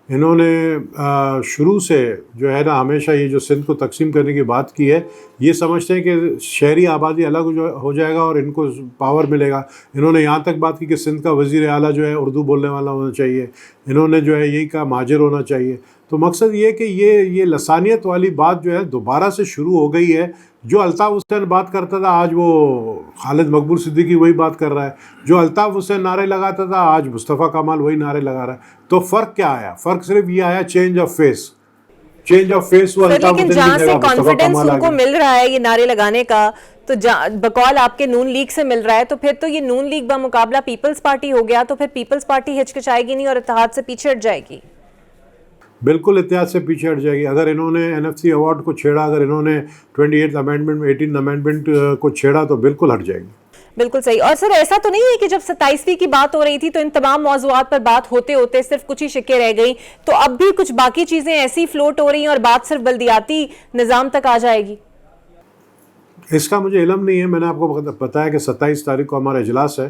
انہوں نے شروع سے جو ہے نا ہمیشہ یہ جو سندھ کو تقسیم کرنے کی بات کی ہے، یہ سمجھتے ہیں کہ شہری آبادی الگ ہو جائے گا اور ان کو پاور ملے گا. انہوں نے یہاں تک بات کی کہ سندھ کا وزیر اعلیٰ جو ہے اردو بولنے والا ہونا چاہیے. انہوں نے جو ہے یہی کہا مہاجر ہونا چاہیے. تو مقصد یہ کہ یہ لسانیت والی بات جو ہے دوبارہ سے شروع ہو گئی ہے. جو الطاف حسین بات کرتا تھا آج وہ خالد مقبول صدیقی وہی بات کر رہا ہے. جو الطاف حسین نعرے لگاتا تھا آج مصطفیٰ کمال وہی نعرے لگا رہا ہے. تو فرق کیا آیا؟ فرق صرف یہ آیا چینج آف فیس. لیکن جہاں سے کانفیڈنس ان کو مل رہا ہے یہ نعرے لگانے کا، تو بقول آپ کے نون لیگ سے مل رہا ہے، تو پھر تو یہ نون لیگ بمقابلہ پیپلز پارٹی ہو گیا. تو پھر پیپلز پارٹی ہچکچائے گی نہیں اور اتحاد سے پیچھے ہٹ جائے گی. بالکل اتحاد سے پیچھے ہٹ جائے گی. اگر انہوں نے این ایف سی ایوارڈ کو چھیڑا، اگر انہوں نے 28 امینڈمنٹ 18 امینڈمنٹ کو چھیڑا تو بالکل ہٹ جائے گی. بالکل صحیح. اور سر ایسا تو نہیں ہے کہ جب 27ویں کی بات ہو رہی تھی تو ان تمام موضوعات پر بات ہوتے ہوتے صرف کچھ ہی شکیں رہ گئیں، تو اب بھی کچھ باقی چیزیں ایسی فلوٹ ہو رہی ہیں اور بات صرف بلدیاتی نظام تک آ جائے گی؟ اس کا مجھے علم نہیں ہے. میں نے آپ کو بتایا کہ 27 تاریخ کو ہمارا اجلاس ہے.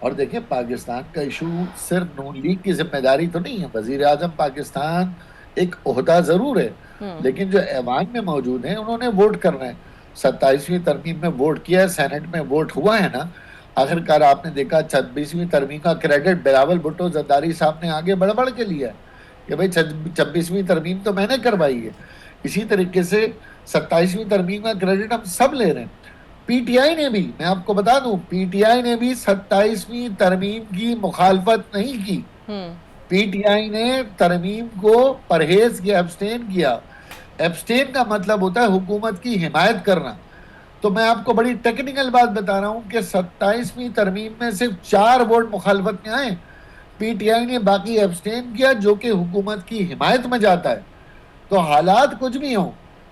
اور دیکھیں پاکستان کا ایشو صرف نون لیگ کی ذمہ داری تو نہیں ہے. وزیر اعظم پاکستان ایک عہدہ ضرور ہے, لیکن جو ایوان میں موجود ہیں انہوں نے ووٹ کرنا ہے. 27ویں ترمیم میں ووٹ کیا ہے, سینٹ میں ووٹ ہوا ہے نا. آخرکار آپ نے دیکھا 26ویں ترمیم کا کریڈٹ بلاول بھٹو زرداری صاحب نے آگے بڑھ کے لیا ہے کہ بھائی 26ویں ترمیم تو میں نے کروائی ہے. اسی طریقے سے 27ویں ترمیم کا کریڈٹ ہم سب لے رہے ہیں. پی ٹی آئی نے بھی, میں آپ کو بتا دوں, پی ٹی آئی نے بھی 27ویں ترمیم کی مخالفت نہیں کی. پی ٹی آئی نے ترمیم کو پرہیز کیا, ایبسٹین کیا. ایبسٹین کا مطلب ہوتا ہے حکومت کی حمایت کرنا. تو میں آپ کو بڑی ٹیکنیکل بات بتا رہا ہوں کہ 27ویں ترمیم میں صرف 4 ووٹ مخالفت میں آئے. پی ٹی آئی نے باقی ایبسٹین کیا, جو کہ حکومت کی حمایت میں جاتا ہے. تو حالات کچھ بھی ہوں,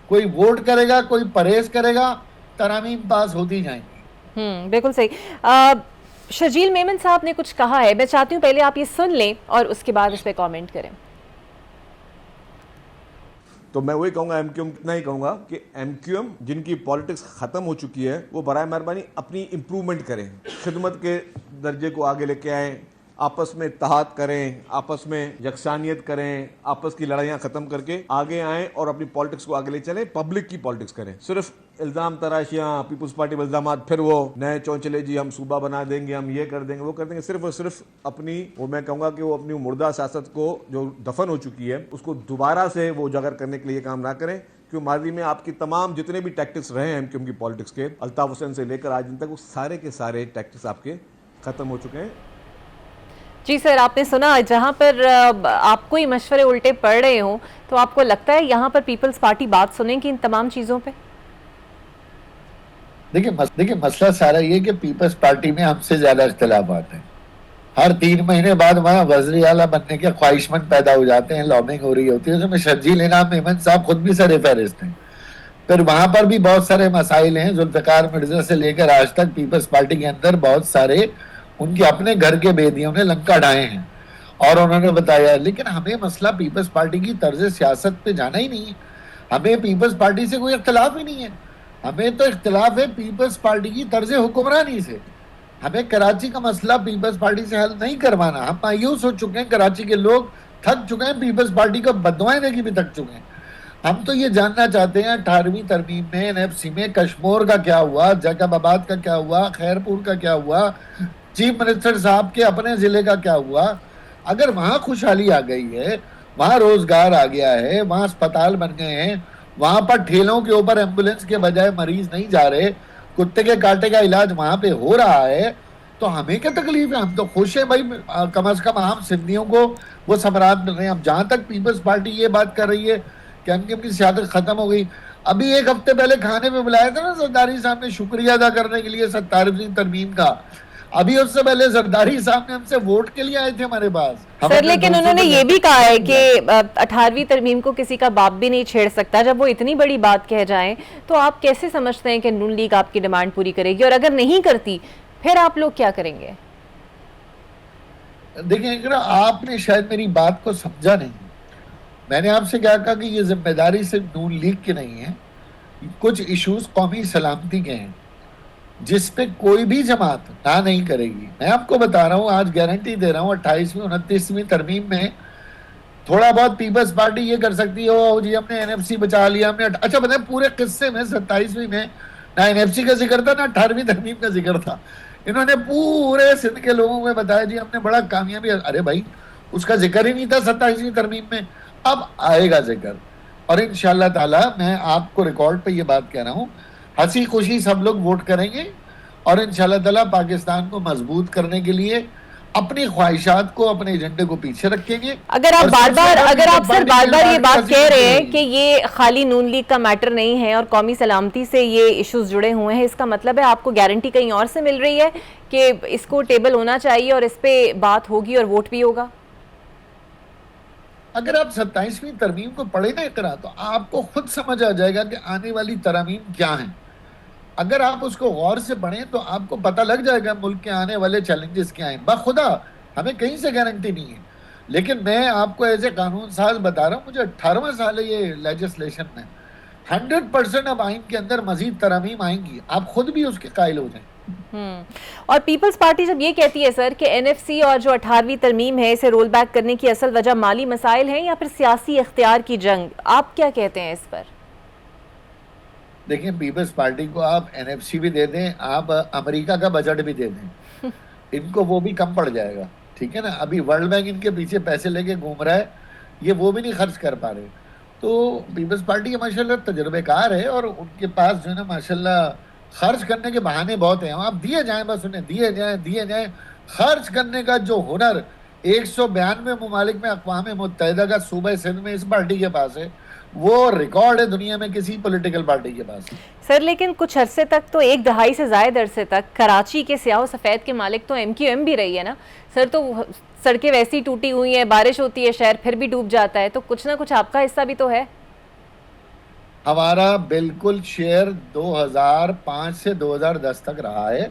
کوئی ووٹ کرے گا, کوئی پرہیز کرے گا, ترامیم پاس ہوتی جائیں گی. بالکل صحیح. شرجیل میمن صاحب نے کچھ کہا ہے, میں چاہتی ہوں پہلے آپ یہ سن لیں اور اس کے بعد اس پہ کامنٹ کریں. تو میں وہی کہوں گا, ایم کیو ایم اتنا ہی کہوں گا کہ ایم کیو ایم جن کی پالیٹکس ختم ہو چکی ہے وہ برائے مہربانی اپنی امپرومنٹ کریں, خدمت کے درجے کو آگے لے کے آئیں, آپس میں اتحاد کریں, آپس میں یکسانیت کریں, آپس کی لڑائیاں ختم کر کے آگے آئیں اور اپنی پالیٹکس کو آگے لے چلیں, پبلک کی پالیٹکس کریں. صرف الزام تراشیاں, پیپلز پارٹی میں الزامات, پھر وہ نئے چونچلے جی ہم صوبہ بنا دیں گے, ہم یہ کر دیں گے, وہ کر دیں گے. صرف اور صرف اپنی, وہ میں کہوں گا کہ وہ اپنی مردہ سیاست کو جو دفن ہو چکی ہے اس کو دوبارہ سے وہ اجاگر کرنے کے لیے کام نہ کریں. کیوں ماضی میں آپ کی تمام جتنے بھی ٹیکٹکس رہے ہیں ایم کیو ایم کی پالیٹکس کے, الطاف حسین سے لے کر آج دن تک, وہ سارے کے سارے ٹیکٹکس آپ کے ختم ہو چکے ہیں. جی سر, آپ نے سنا, جہاں پر آپ کو ہی مشورے الٹے پڑ رہے ہوں تو آپ کو لگتا ہے یہاں پر پیپلز پارٹی بات سنیں گی ان تمام چیزوں پہ؟ دیکھیں مسئلہ سارا یہ کہ پیپلز پارٹی میں ہم سے زیادہ اختلافات ہیں. ہر 3 مہینے بعد وہاں وزیر اعلیٰ بننے کے خواہشمند پیدا ہو جاتے ہیں, لابنگ ہو رہی ہوتی ہے. اس میں شرجیل انعام میمن صاحب خود بھی سر فہرست ہیں. پھر وہاں پر بھی بہت سارے مسائل ہیں, ذوالفقار مرزا سے لے کر آج تک پیپلز پارٹی کے اندر بہت سارے ان کے اپنے گھر کے بیدیوں نے لنکا ڈھائے ہیں اور انہوں نے بتایا. لیکن ہمیں مسئلہ پیپلز پارٹی کی طرز سیاست پہ جانا ہی نہیں ہے. ہمیں پیپلز پارٹی سے کوئی اختلاف ہی نہیں ہے. ہمیں تو اختلاف ہے پیپلز پارٹی کی طرز حکمرانی سے. ہمیں کراچی کا مسئلہ پیپلز پارٹی سے حل نہیں کروانا. ہم مایوس ہو چکے ہیں, کراچی کے لوگ تھک چکے ہیں, پیپلز پارٹی کو بددعائیں دے کے بھی تھک چکے ہیں. ہم تو یہ جاننا چاہتے ہیں 18ویں ترمیم میں این ایف سی میں کشمور کا کیا ہوا, جیکب آباد کا کیا ہوا, خیرپور کا کیا ہوا, چیف منسٹر صاحب کے اپنے ضلع کا کیا ہوا. اگر وہاں خوشحالی آ گئی ہے, وہاں روزگار آ گیا ہے, وہاں اسپتال بن گئے ہیں, وہاں پر ٹھیلوں کے اوپر ایمبولینس کے بجائے مریض نہیں جا رہے, کتے کے کاٹے کا علاج وہاں پہ ہو رہا ہے, تو ہمیں کیا تکلیف ہے؟ ہم تو خوش ہیں بھائی, کم از کم عام سندھیوں کو وہ ثمرات مل رہے ہیں. اب جہاں تک پیپلز پارٹی یہ بات کر رہی ہے کہ ایم کیو ایم کی سیاست ختم ہو گئی, ابھی 1 ہفتے پہلے کھانے میں بلایا تھا نا زرداری صاحب نے شکریہ ادا کرنے کے لیے 27ویں ترمیم کا. ابھی اس سے پہلے زرداری صاحب نے ہم سے ووٹ کے لیے آئے تھے ہمارے پاس. سر لیکن انہوں نے یہ بھی کہا ہے کہ 18ویں ترمیم کو کسی کا باپ بھی نہیں چھیڑ سکتا. جب وہ اتنی بڑی بات کہہ جائیں تو آپ کیسے سمجھتے ہیں کہ نون لیگ آپ کی ڈیمانڈ پوری کرے گی, اور اگر نہیں کرتی پھر آپ لوگ کیا کریں گے؟ دیکھیں اگر آپ نے شاید میری بات کو سمجھا نہیں. میں نے آپ سے کیا کہا کہ یہ ذمہ داری صرف نون لیگ کی نہیں ہے, کچھ ایشوز قومی سلامتی کے ہیں جس پہ کوئی بھی جماعت نہ نہیں کرے گی. میں آپ کو بتا رہا ہوں, آج گارنٹی دے رہا ہوں, 28ویں 29ویں ترمیم میں تھوڑا بہت پیپلز پارٹی یہ کر سکتی ہے, او جی ہم نے این ایف سی بچا لیا, ہم نے. اچھا بتائیں پورے قصے میں 27ویں میں نہ این ایف سی کا ذکر تھا نہ 18ویں ترمیم کا ذکر تھا. انہوں نے پورے سندھ کے لوگوں کو بتایا جی ہم نے بڑا کامیابی. ارے بھائی اس کا ذکر ہی نہیں تھا 27ویں ترمیم میں, اب آئے گا ذکر. اور انشاءاللہ تعالی میں آپ کو ریکارڈ پہ یہ بات کہہ رہا ہوں, ہنسی خوشی سب لوگ ووٹ کریں گے اور انشاءاللہ تعالی پاکستان کو مضبوط کرنے کے لیے اپنی خواہشات کو, اپنے ایجنڈے کو پیچھے رکھیں گے. اگر آپ سر بار بار یہ بات کہہ رہے ہیں کہ یہ خالی نون لیگ کا میٹر نہیں ہے اور قومی سلامتی سے یہ ایشوز جڑے ہوئے ہیں, اس کا مطلب ہے آپ کو گارنٹی کہیں اور سے مل رہی ہے کہ اس کو ٹیبل ہونا چاہیے اور اس پہ بات ہوگی اور ووٹ بھی ہوگا؟ اگر آپ 27ویں ترمیم کو پڑھیں نا اقرا, تو آپ کو خود سمجھ آ جائے گا کہ آنے والی ترامیم کیا ہیں. اگر آپ اس کو غور سے پڑھیں تو آپ کو پتہ لگ جائے گا ملک کے آنے والے چیلنجز کیا ہیں. بخدا ہمیں کہیں سے گارنٹی نہیں ہے, لیکن میں آپ کو ایز اے قانون ساز بتا رہا ہوں, مجھے 18واں سال ہے یہ لیجسلیشن میں, 100% اب آئین کے اندر مزید ترامیم آئیں گی. آپ خود بھی اس کے قائل ہو جائیں. اور پیپلز پارٹی جب یہ کہتی ہے سر کہ این ایف سی اور جو 18ویں ترمیم ہے اسے رول بیک کرنے کی اصل وجہ مالی مسائل ہیں یا پھر سیاسی اختیار کی جنگ، آپ کیا کہتے ہیں اس پر؟ دیکھیں پیپلز پارٹی کو آپ این ایف سی بھی دے دیں, آپ امریکہ کا بجٹ بھی دے دیں, ان کو وہ بھی کم پڑ جائے گا. ٹھیک ہے نا, ابھی ورلڈ بینک ان کے پیچھے پیسے لے کے گھوم رہا ہے, یہ وہ بھی نہیں خرچ کر پا رہے. تو پیپلز پارٹی کے ماشاء اللہ تجربے کار ہے اور ان کے پاس جو ہے نا ماشاء اللہ خرچ کرنے کے بہانے بہت ہیں. آپ دیے جائیں, بس انہیں دیے جائیں. خرچ کرنے کا جو ہنر 192 ممالک میں اقوام متحدہ کا صوبہ سندھ میں اس پارٹی کے پاس ہے, وہ ریکارڈ ہے دنیا میں کسی پولیٹیکل پارٹی کے پاس. سر لیکن کچھ عرصے تک تو, ایک دہائی سے زائد عرصے تک کراچی کے سیاہ و سفید کے مالک تو ایم کیو ایم بھی رہی ہے نا سر. تو سڑکیں ویسی ٹوٹی ہوئی ہیں, بارش ہوتی ہے شہر پھر بھی ڈوب جاتا ہے, تو کچھ نہ کچھ آپ کا حصہ بھی تو ہے. ہمارا بالکل شیئر 2005 سے 2010 تک رہا ہے.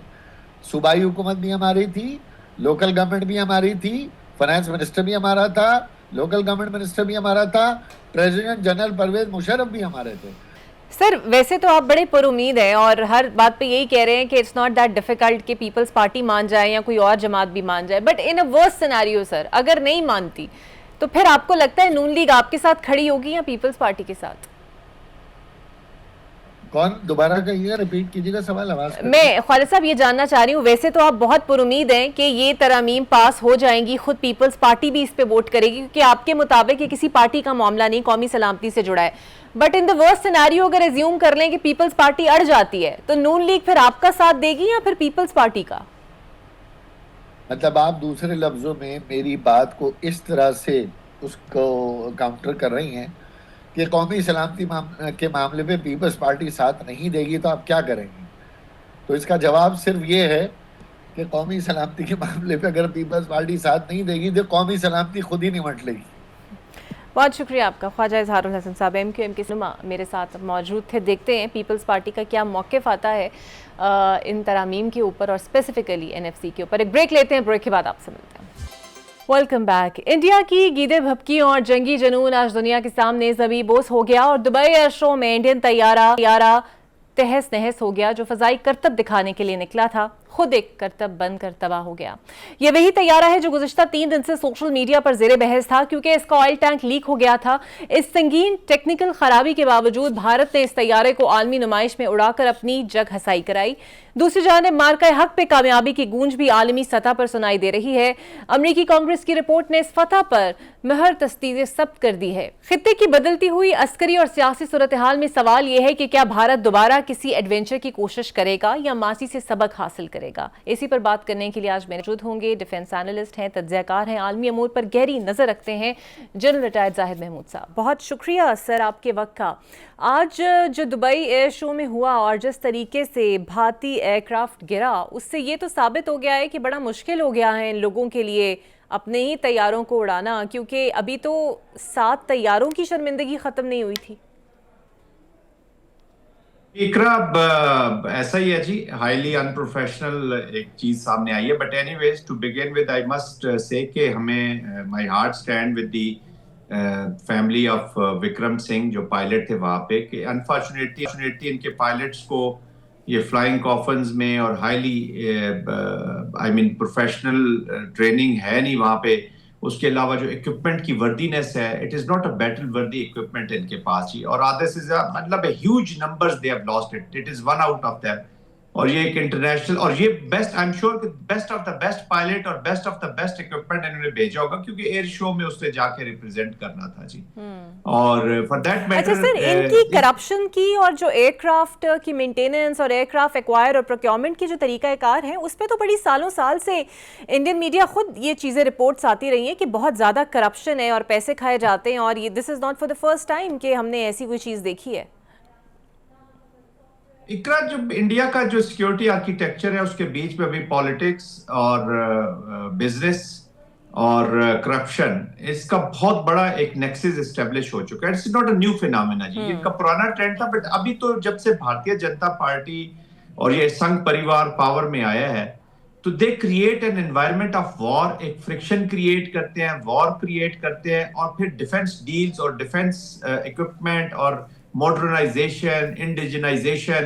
صوبائی حکومت بھی ہماری تھی, لوکل گورنمنٹ بھی ہماری تھی, فائنانس منسٹر بھی ہمارا تھا, لوکل گورنمنٹ منسٹر بھی ہمارا تھا, پریزیڈنٹ جنرل پرویز مشرف بھی ہمارے تھے. سر ویسے تو آپ بڑے پر امید ہیں اور ہر بات پہ یہی کہہ رہے ہیں کہ اٹس ناٹ دیٹ ڈیفیکلٹ کہ پیپلز پارٹی مان جائے یا کوئی اور جماعت بھی مان جائے, but in a worst scenario sir اگر نہیں مانتی تو پھر آپ کو لگتا ہے نون لیگ آپ کے ساتھ کھڑی ہوگی یا پیپلز پارٹی کے ساتھ؟ کون دوبارہ کہیے گا, ریپیٹ کیجیے گا سوال, آواز میں خالد صاحب یہ جاننا چاہ رہی ہوں, ویسے تو آپ بہت پر امید ہیں کہ یہ ترامیم پاس ہو جائیں گی, خود پیپلز پارٹی بھی اس پہ ووٹ کرے گی کیونکہ آپ کے مطابق یہ کسی پارٹی کا معاملہ نہیں, قومی سلامتی سے جڑا ہے. But in the worst scenario اگر ایزیوم کر لیں کہ پیپلز پارٹی اڑ جاتی ہے تو نون لیگ پھر آپ کا ساتھ دے گی یا پھر پیپلز پارٹی کا؟ مطلب آپ دوسرے لفظوں میں میری بات کو اس طرح سے اس کو کاؤنٹر کر رہی ہیں کہ قومی سلامتی کے معاملے پہ پیپلز پارٹی ساتھ نہیں دے گی تو آپ کیا کریں گے؟ تو اس کا جواب صرف یہ ہے کہ قومی سلامتی کے معاملے پہ اگر پیپلز پارٹی ساتھ نہیں دے گی تو قومی سلامتی خود ہی نمٹ لے گی. بہت شکریہ آپ کا خواجہ اظہار الحسن صاحب, ایم کیو ایم کے نما میرے ساتھ موجود تھے. دیکھتے ہیں پیپلز پارٹی کا کیا موقف آتا ہے ان ترامیم کے اوپر اور اسپیسیفکلی این ایف سی کے اوپر. ایک بریک لیتے ہیں, بریک کے بعد آپ سے ملتے ہیں. Welcome back. انڈیا کی گیدے بھبکیوں اور جنگی جنون آج دنیا کے سامنے زمیں بوس ہو گیا اور دبئی ایئر شو میں انڈین طیارہ تہس نہس ہو گیا جو فضائی کرتب دکھانے کے لیے نکلا تھا, خود ایک کرتب بن کر تباہ ہو گیا. یہ وہی طیارہ ہے جو گزشتہ 3 دن سے سوشل میڈیا پر زیر بحث تھا کیونکہ اس کا آئل ٹینک لیک ہو گیا تھا. اس سنگین ٹیکنیکل خرابی کے باوجود بھارت نے اس طیارے کو عالمی نمائش میں اڑا کر اپنی جگ ہسائی کرائی. دوسری جانب مارکہ حق پہ کامیابی کی گونج بھی عالمی سطح پر سنائی دے رہی ہے. امریکی کانگریس کی رپورٹ نے اس فتح پر مہر تصدیق ثبت کر دی ہے. خطے کی بدلتی ہوئی عسکری اور سیاسی صورتحال میں سوال یہ ہے کہ کیا بھارت دوبارہ کسی ایڈونچر کی کوشش کرے گا یا ماضی سے سبق حاصل کرے گا. اسی پر بات کرنے کے لیے آج موجود ہوں گے, ڈیفنس اینالسٹ ہیں, تجزیہ کار ہیں, عالمی امور پر گہری نظر رکھتے ہیں, جنرل ریٹائرڈ زاہد محمود صاحب. بہت شکریہ سر آپ کے وقت کا. آج جو دبئی ایئر شو میں ہوا اور جس طریقے سے بھارتی ایئر کرافٹ گرا, اس سے یہ تو ثابت ہو گیا ہے کہ بڑا مشکل ہو گیا ہے ان لوگوں کے لیے اپنے ہی طیاروں کو اڑانا, کیونکہ ابھی تو 7 طیاروں کی شرمندگی ختم نہیں ہوئی تھی. اقرا ایسا ہی ہے جی, ہائیلی انپروفیشنل ایک چیز سامنے آئی ہے. But anyways to begin with I must say کہ ہمیں my heart stand with the family of Vikram Singh جو پائلٹ تھے وہاں پہ, کہ انفارچونیٹلی ان کے پائلٹس کو یہ فلائنگ کافنز میں اور ہائیلی آئی مین پروفیشنل ٹریننگ ہے نہیں وہاں پہ. اس کے علاوہ جو اکوپمنٹ کی وردینس ہے, it is not a battle worthy equipment ان کے پاس ہی, اور آدھے سے زیادہ مطلب huge numbers they have lost it is one out of them. اور یہ ایک انٹرنیشنل اور یہ بیسٹ آئی ایم شیور کہ best of the best pilot اور best of the best equipment انہوں نے بھیجا ہوگا کیونکہ ایئر شو میں اس نے جا کے ریپرزینٹ کرنا تھا جی. اور فار دیٹ میٹر اچھا سر, ان کی کرپشن کی اور جو ایئر کرافٹ کی مینٹیننس اور ایئر کرافٹ ایکوائر اور پروکیورمنٹ کی جو طریقہ کار ہیں, اس پہ تو بڑی سالوں سال سے انڈین میڈیا خود یہ چیزیں رپورٹس آتی رہی ہیں کہ بہت زیادہ کرپشن ہے اور پیسے کھائے جاتے ہیں, اور یہ this is not for the first time کہ ہم نے ایسی کوئی چیز دیکھی ہے. اقرا جو انڈیا کا جو سیکیورٹی آرکیٹیکچر ہے اس کے بیچ میں ابھی پالیٹکس اور بزنس اور کرپشن, اس کا بہت بڑا ایک نیکسس اسٹیبلش ہو چکا ہے. It's not a new phenomena جی, ان کا پرانا ٹرینڈ تھا, بٹ ابھی تو جب سے بھارتیہ جنتا پارٹی اور یہ سنگھ پریوار پاور میں آیا ہے تو they create an environment of war, ایک فرکشن کریٹ کرتے ہیں, وار کریٹ کرتے ہیں, اور پھر ڈیفنس ڈیلز اور ڈیفنس اکوپمنٹ اور modernisation, انڈیجنائزیشن,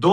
2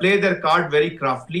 play their card very craftily,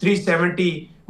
370,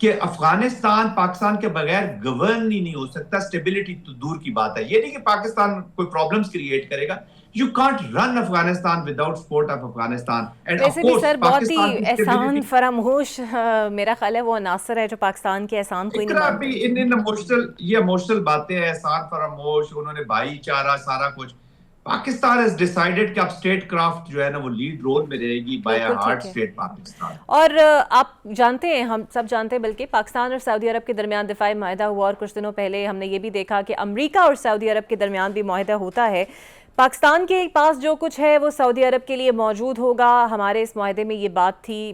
کہ افغانستان پاکستان کے بغیر گورن ہی نہیں ہو سکتا. اسٹیبلٹی تو دور کی بات ہے. یہ نہیں کہ پاکستان کوئی پرابلمس کریٹ کرے گا. You can't run Afghanistan without support of Afghanistan. And of ویسے بھی course, سر بہت ہی Pakistan کی احسان stability- فراموش میرا خیال ہے وہ عناصر ہے جو پاکستان کے احسان کوئی نہیں اقرا مانتے. بھی ان یہ ایموشنل باتیں ہیں, احسان فراموش, انہوں نے بھائی چارہ سارا کچھ. پاکستان has decided کہ اب اسٹیٹ کرافٹ جو ہے نا وہ لیڈ رول میں رہے گی بائی بالکل ہارٹ ٹھیک ہے. اسٹیٹ پاکستان. اور آپ جانتے ہیں, ہم سب جانتے ہیں بلکہ, پاکستان اور سعودی عرب کے درمیان دفاعی معاہدہ ہوا, اور کچھ دنوں پہلے ہم نے یہ بھی دیکھا کہ امریکہ اور سعودی عرب کے درمیان بھی معاہدہ ہوتا ہے. پاکستان کے پاس جو کچھ ہے وہ سعودی عرب کے لیے موجود ہوگا. ہمارے اس معاہدے میں یہ بات تھی.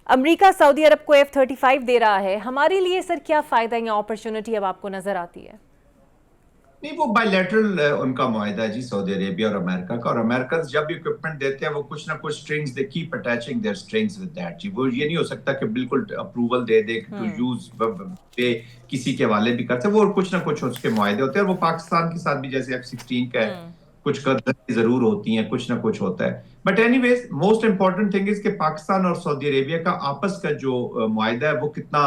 امریکہ سعودی عرب کو F-35 دے رہا ہے. ہمارے لیے سر کیا فائدہ یا اپرچونٹی اب آپ کو نظر آتی ہے؟ نہیں, وہ بائی لیٹرل ان کا معاہدہ ہے جی, سعودی عربیہ اور امریکہ کا. اور امریکنز جب بھی اکوپمنٹ دیتے ہیں وہ کچھ نہ کچھ strings they keep attaching their strings with that جی. وہ یہ نہیں ہو سکتا کہ بالکل اپروول دے دے ٹو یوز پہ کسی کے حوالے بھی کرتے. وہ کچھ نہ کچھ اس کے معاہدے ہوتے ہیں. اور وہ پاکستان کے ساتھ بھی جیسے F-16 کا ہے, کچھ قدریں ضرور ہوتی ہیں, کچھ نہ کچھ ہوتا ہے. But anyways most important thing is کہ پاکستان اور سعودی عربیہ کا آپس کا جو معاہدہ ہے وہ کتنا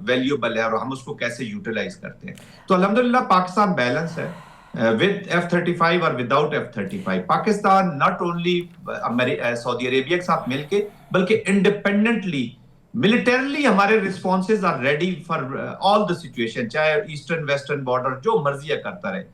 ویلیوبل ہے اور ہم اس کو کیسے یوٹیلائز کرتے ہیں. تو الحمدللہ پاکستان بیلنس ہے with F-35 اور without F-35. Pakistan not only سعودی عربیہ کے ساتھ مل کے بلکہ انڈیپینڈنٹلی ملٹرلی ہمارے responses are ready for all the situation, چاہے ایسٹرن ویسٹرن بارڈر جو مرضی کرتا رہے.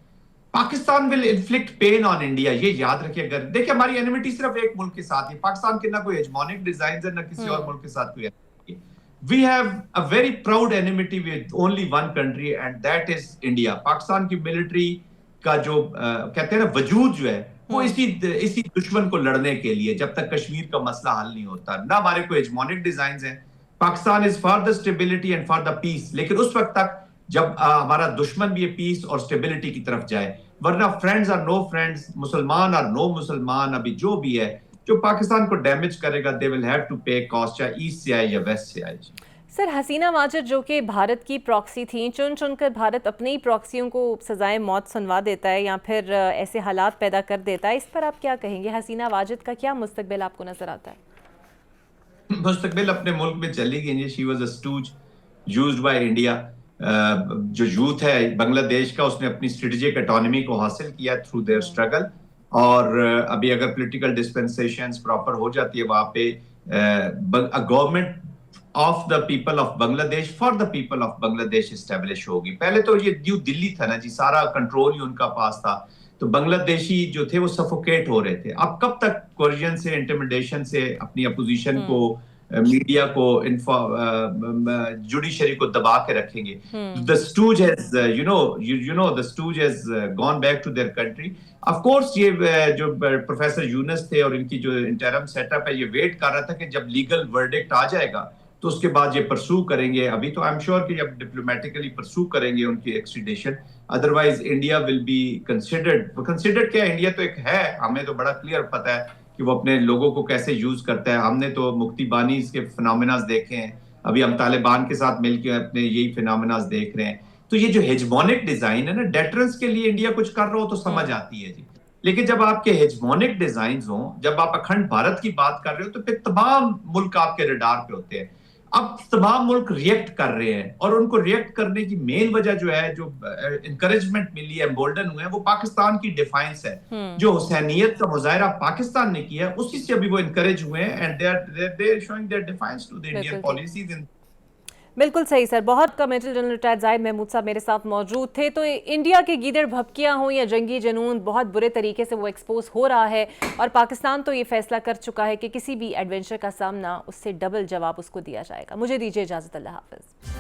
Pakistan will inflict pain on India, یہ یاد رکھیں. اگر دیکھیں ہماری انیمیٹی صرف ایک ملک کے ساتھ ہے. پاکستان کے نہ کوئی ہیجمونک ڈیزائنز ہے, نہ کسی اور ملک کے ساتھ کوئی enmity ہے. We have a very proud enmity with only one country and that is India. Pakistan کی ملٹری کا جو کہتے ہیں نا وجود جو ہے وہ اسی دشمن کو لڑنے کے لیے, جب تک کشمیر کا مسئلہ حل نہیں ہوتا. نہ ہمارے کوئی ہیجمونک ڈیزائنز ہیں. Pakistan is for the stability and for the peace, لیکن اس وقت تک جب ہمارا دشمن بھی پیس اور اسٹیبلٹی کی طرف جائے. ورنہ فرینڈز اور نو فرینڈز, مسلمان اور نو مسلمان, ابھی جو بھی ہے جو پاکستان کو ڈیمیج کرے گا they will have to pay cost, چاہے ایسٹ سے آئے یا ویسٹ سے آئے. سر حسینہ ماجد جو کہ بھارت کی پراکسی تھیں, چن چن کر بھارت اپنے ہی پراکسیوں کو سزائے موت سنوا دیتا ہے یا پھر ایسے حالات پیدا کر دیتا ہے, اس پر آپ کیا کہیں گے؟ حسینہ واجد کا کیا مستقبل آپ کو نظر آتا ہے؟ مستقبل اپنے ملک میں چلی گئی. She was a stooge used by India. جو یوتھ ہے بنگلہ دیش کا, اس نے اپنی اسٹریٹجک اٹانومی کو حاصل کیا تھرو دیئر اسٹرگل. اور ابھی اگر پولیٹیکل ڈسپینسیشنز پراپر ہو جاتی ہے وہاں پہ, government of the people of Bangladesh for the people of Bangladesh establish ہوگی. پہلے تو یہ نیو دلی تھا نا جی, سارا کنٹرول ہی ان کا پاس تھا, تو بنگلہ دیشی جو تھے وہ سفوکیٹ ہو رہے تھے. اب کب تک کوریجن سے, انٹیمیڈیشن سے اپنی اپوزیشن کو, میڈیا کو, جوڈیشری کو دبا کے رکھیں گے؟ The stooge has, the stooge has gone back to their country. Of course یہ جو پروفیسر یونس تھے اور ان کی جو انٹرم سیٹ اپ ہے, یہ ویٹ کر رہا تھا کہ جب لیگل ورڈکٹ آ جائے گا تو اس کے بعد یہ پرسو کریں گے. ابھی تو I'm sure کہ جب ڈپلومیٹیکلی پرسو کریں گے ان کی extradition, otherwise India will be considered کیا, انڈیا تو ایک ہے, ہمیں تو بڑا کلیئر پتہ ہے کہ وہ اپنے لوگوں کو کیسے یوز کرتا ہے. ہم نے تو مفتی بانیز کے فنامناز دیکھے ہیں, ابھی ہم طالبان کے ساتھ مل کے اپنے یہی فنامناز دیکھ رہے ہیں. تو یہ جو ہیجمونک ڈیزائن ہے نا, ڈیٹرنس کے لیے انڈیا کچھ کر رہا ہو تو سمجھ آتی ہے جی, لیکن جب آپ کے ہیجمونک ڈیزائنز ہوں, جب آپ اکھنڈ بھارت کی بات کر رہے ہو, تو پھر تمام ملک آپ کے ریڈار پہ ہوتے ہیں. اب تمام ملک ریئیکٹ کر رہے ہیں, اور ان کو ریئیکٹ کرنے کی مین وجہ جو ہے, جو انکریجمنٹ ملی ہے, امبولڈن ہوئے ہیں, وہ پاکستان کی ڈیفائنس ہے. جو حسینیت کا مظاہرہ پاکستان نے کیا, اسی سے ابھی وہ انکریج ہوئے ہیں, and they are showing their defiance to the Indian policies. بالکل صحیح سر. بہت کا میجر جنرل ریٹائرڈ زاہد محمود صاحب میرے ساتھ موجود تھے. تو انڈیا کے گیدڑ بھپکیاں ہوں یا جنگی جنون, بہت برے طریقے سے وہ ایکسپوز ہو رہا ہے, اور پاکستان تو یہ فیصلہ کر چکا ہے کہ کسی بھی ایڈونچر کا سامنا اس سے ڈبل جواب اس کو دیا جائے گا. مجھے دیجیے اجازت, اللہ حافظ.